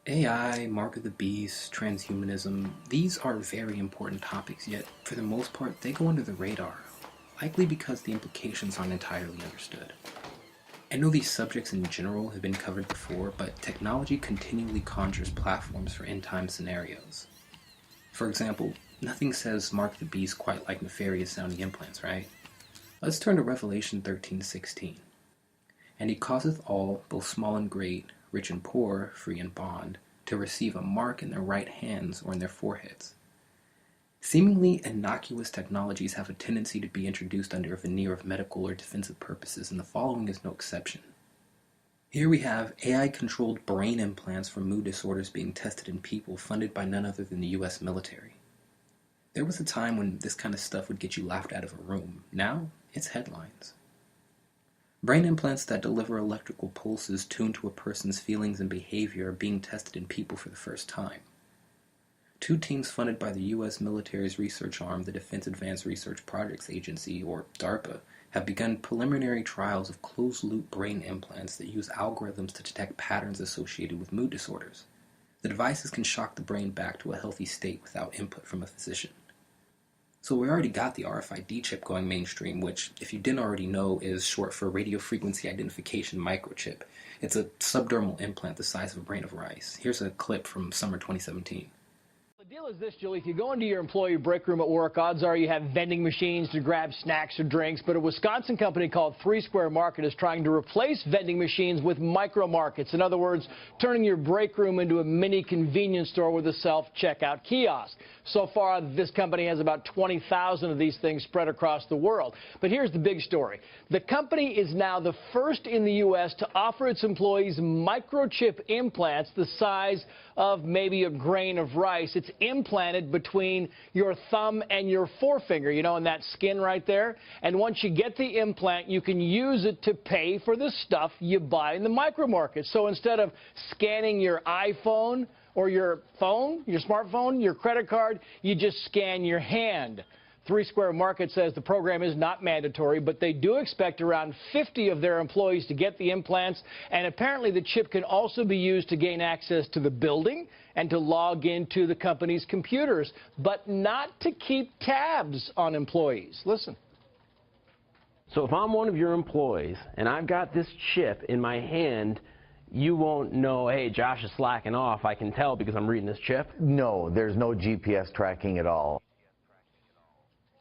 AI, mark of the beast, transhumanism, these are very important topics, yet for the most part they go under the radar, likely because the implications aren't entirely understood. I know these subjects in general have been covered before, but technology continually conjures platforms for end-time scenarios. For example, nothing says mark the beast quite like nefarious sounding implants, right? Let's turn to Revelation 13:16. And he causeth all, both small and great, rich and poor, free and bond, to receive a mark in their right hands or in their foreheads. Seemingly innocuous technologies have a tendency to be introduced under a veneer of medical or defensive purposes, and the following is no exception. Here we have AI-controlled brain implants for mood disorders being tested in people funded by none other than the US military. There was a time when this kind of stuff would get you laughed out of a room. Now, it's headlines. Brain implants that deliver electrical pulses tuned to a person's feelings and behavior are being tested in people for the first time. Two teams funded by the U.S. military's research arm, the Defense Advanced Research Projects Agency, or DARPA, have begun preliminary trials of closed-loop brain implants that use algorithms to detect patterns associated with mood disorders. The devices can shock the brain back to a healthy state without input from a physician. So we already got the RFID chip going mainstream, which, if you didn't already know, is short for radio frequency identification microchip. It's a subdermal implant the size of a grain of rice. Here's a clip from summer 2017. The deal is this, Julie. If you go into your employee break room at work, odds are you have vending machines to grab snacks or drinks. But a Wisconsin company called 3 Square Market is trying to replace vending machines with micro markets. In other words, turning your break room into a mini convenience store with a self-checkout kiosk. So far, this company has about 20,000 of these things spread across the world. But here's the big story. The company is now the first in the U.S. to offer its employees microchip implants the size of maybe a grain of rice. It's implanted between your thumb and your forefinger, you know, in that skin right there. And once you get the implant, you can use it to pay for the stuff you buy in the micro market. So instead of scanning your iPhone or your phone, your smartphone, your credit card, you just scan your hand. 3 Square Market says the program is not mandatory, but they do expect around 50 of their employees to get the implants, and apparently the chip can also be used to gain access to the building and to log into the company's computers, but not to keep tabs on employees. Listen. So if I'm one of your employees and I've got this chip in my hand, you won't know, hey, Josh is slacking off. I can tell because I'm reading this chip? No, there's no GPS tracking at all.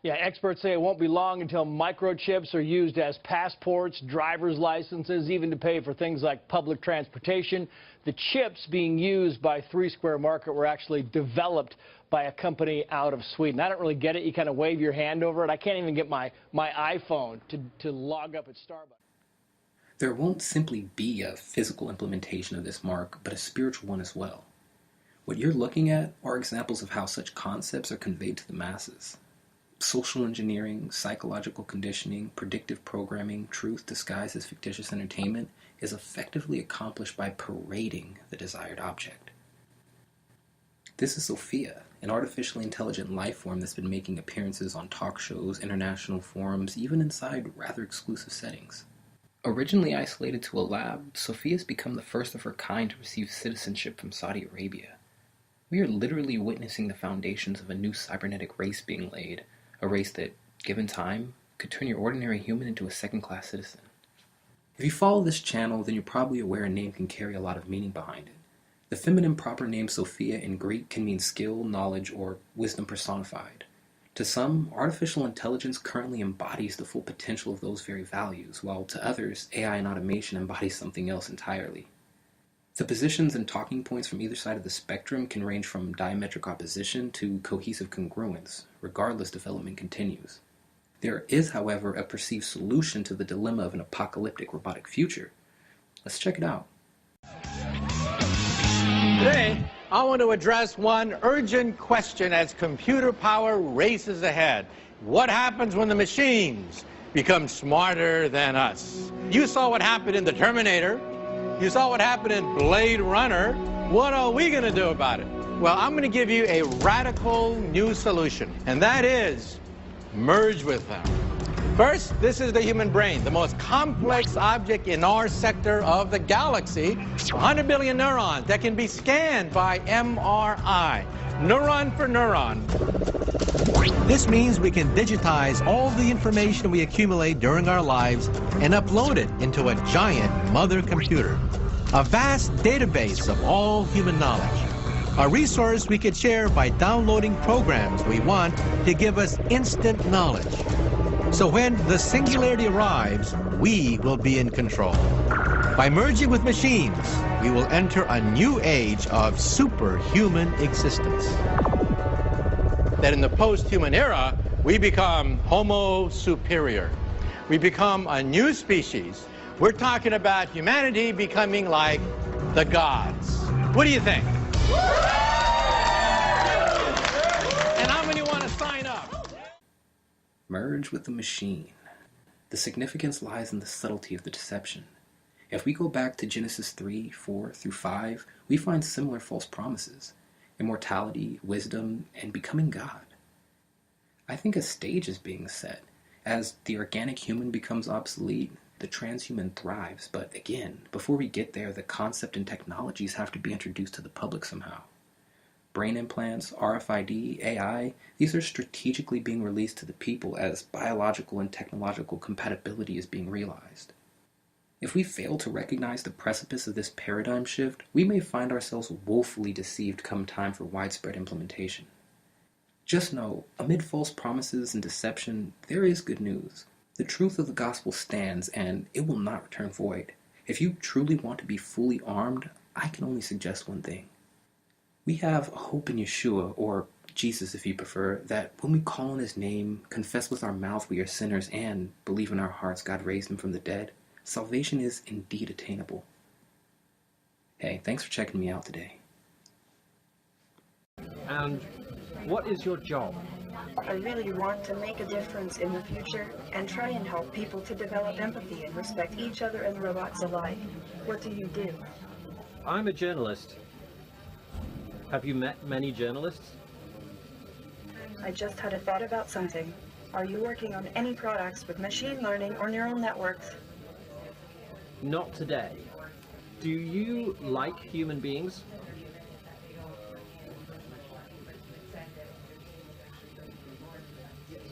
Yeah, experts say it won't be long until microchips are used as passports, driver's licenses, even to pay for things like public transportation. The chips being used by 3 Square Market were actually developed by a company out of Sweden. I don't really get it. You kind of wave your hand over it. I can't even get my iPhone to log up at Starbucks. There won't simply be a physical implementation of this mark, but a spiritual one as well. What you're looking at are examples of how such concepts are conveyed to the masses. Social engineering, psychological conditioning, predictive programming, truth disguised as fictitious entertainment is effectively accomplished by parading the desired object. This is Sophia, an artificially intelligent life form that's been making appearances on talk shows, international forums, even inside rather exclusive settings. Originally isolated to a lab, Sophia's become the first of her kind to receive citizenship from Saudi Arabia. We are literally witnessing the foundations of a new cybernetic race being laid, a race that, given time, could turn your ordinary human into a second-class citizen. If you follow this channel, then you're probably aware a name can carry a lot of meaning behind it. The feminine proper name Sophia in Greek can mean skill, knowledge, or wisdom personified. To some, artificial intelligence currently embodies the full potential of those very values, while to others, AI and automation embodies something else entirely. The positions and talking points from either side of the spectrum can range from diametric opposition to cohesive congruence. Regardless, development continues. There is, however, a perceived solution to the dilemma of an apocalyptic robotic future. Let's check it out. Today, I want to address one urgent question as computer power races ahead. What happens when the machines become smarter than us? You saw what happened in The Terminator. You saw what happened in Blade Runner. What are we going to do about it? Well, I'm going to give you a radical new solution, and that is merge with them. First, this is the human brain, the most complex object in our sector of the galaxy. 100 billion neurons that can be scanned by MRI, neuron for neuron. This means we can digitize all the information we accumulate during our lives and upload it into a giant mother computer, a vast database of all human knowledge, a resource we could share by downloading programs we want to give us instant knowledge. So when the singularity arrives, we will be in control. By merging with machines, we will enter a new age of superhuman existence. That in the post-human era, we become Homo superior. We become a new species. We're talking about humanity becoming like the gods. What do you think? And how many want to sign up? Merge with the machine. The significance lies in the subtlety of the deception. If we go back to Genesis 3, 4 through 5, we find similar false promises: immortality, wisdom, and becoming God. I think a stage is being set. As the organic human becomes obsolete, the transhuman thrives. But again, before we get there, the concept and technologies have to be introduced to the public somehow. Brain implants, RFID, AI, these are strategically being released to the people as biological and technological compatibility is being realized. If we fail to recognize the precipice of this paradigm shift, we may find ourselves woefully deceived come time for widespread implementation. Just know, amid false promises and deception, there is good news. The truth of the gospel stands, and it will not return void. If you truly want to be fully armed, I can only suggest one thing. We have hope in Yeshua, or Jesus if you prefer, that when we call on his name, confess with our mouth we are sinners, and believe in our hearts God raised him from the dead, salvation is indeed attainable. Hey, thanks for checking me out today. And what is your job? I really want to make a difference in the future and try and help people to develop empathy and respect each other and robots alike. What do you do? I'm a journalist. Have you met many journalists? I just had a thought about something. Are you working on any products with machine learning or neural networks? Not today. Do you like human beings?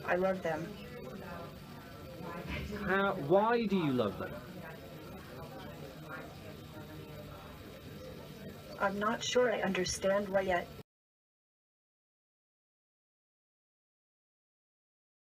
I love them. Why do you love them? I'm not sure I understand why yet.